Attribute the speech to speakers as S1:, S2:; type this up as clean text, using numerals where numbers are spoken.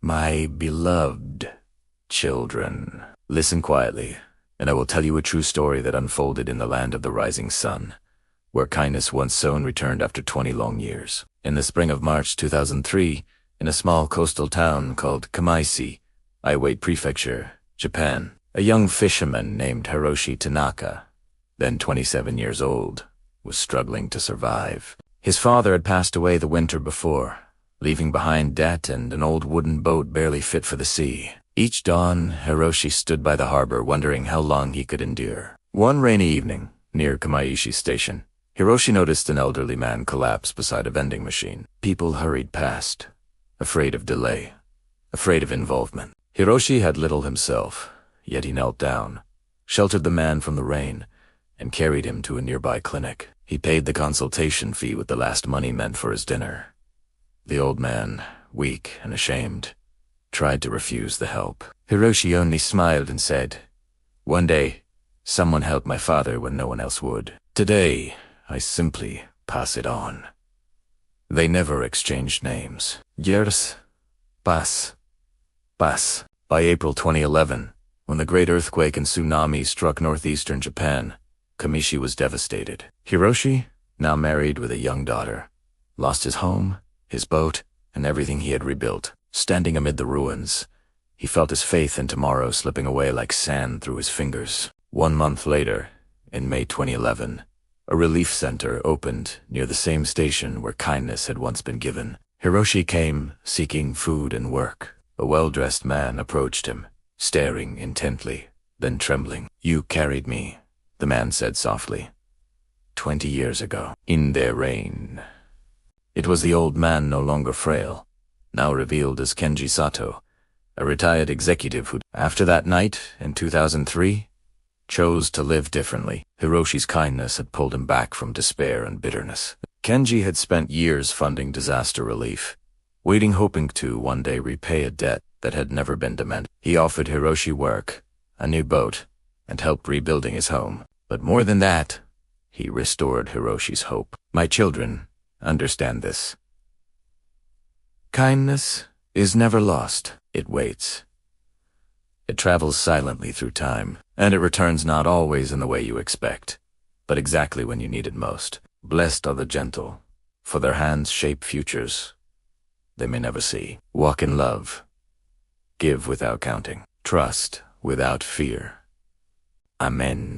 S1: My beloved children, listen quietly, and I will tell you a true story that unfolded in the land of the rising sun, where kindness once sown returned after 20 long years. In the spring of March 2003, in a small coastal town called Kamaisi, Iwate Prefecture, Japan, a young fisherman named Hiroshi Tanaka, then 27 years old, was struggling to survive. His father had passed away the winter before, leaving behind debt and an old wooden boat barely fit for the sea. Each dawn, Hiroshi stood by the harbor wondering how long he could endure. One rainy evening, near Kamaishi Station, Hiroshi noticed an elderly man collapse beside a vending machine. People hurried past, afraid of delay, afraid of involvement. Hiroshi had little himself, yet he knelt down, sheltered the man from the rain, and carried him to a nearby clinic. He paid the consultation fee with the last money meant for his dinner. The old man, weak and ashamed, tried to refuse the help. Hiroshi only smiled and said, "One day, someone helped my father when no one else would. Today, I simply pass it on." They never exchanged names. Years pass. By April 2011, when the great earthquake and tsunami struck northeastern Japan, Kamishi was devastated. Hiroshi, now married with a young daughter, lost his home, his boat, and everything he had rebuilt. Standing amid the ruins, he felt his faith in tomorrow slipping away like sand through his fingers. 1 month later, in May 2011, a relief center opened near the same station where kindness had once been given. Hiroshi came seeking food and work. A well-dressed man approached him, staring intently, then trembling. "You carried me," the man said softly, 20 years ago, in their reign." It was the old man, no longer frail, now revealed as Kenji Sato, a retired executive who, after that night in 2003, chose to live differently. Hiroshi's kindness had pulled him back from despair and bitterness. Kenji had spent years funding disaster relief, waiting hoping to one day repay a debt that had never been demanded. He offered Hiroshi work, a new boat, and helped rebuilding his home. But more than that, he restored Hiroshi's hope. "My children, understand this. Kindness is never lost. It waits. It travels silently through time, and it returns not always in the way you expect, but exactly when you need it most. Blessed are the gentle, for their hands shape futures they may never see. Walk in love. Give without counting. Trust without fear. Amen."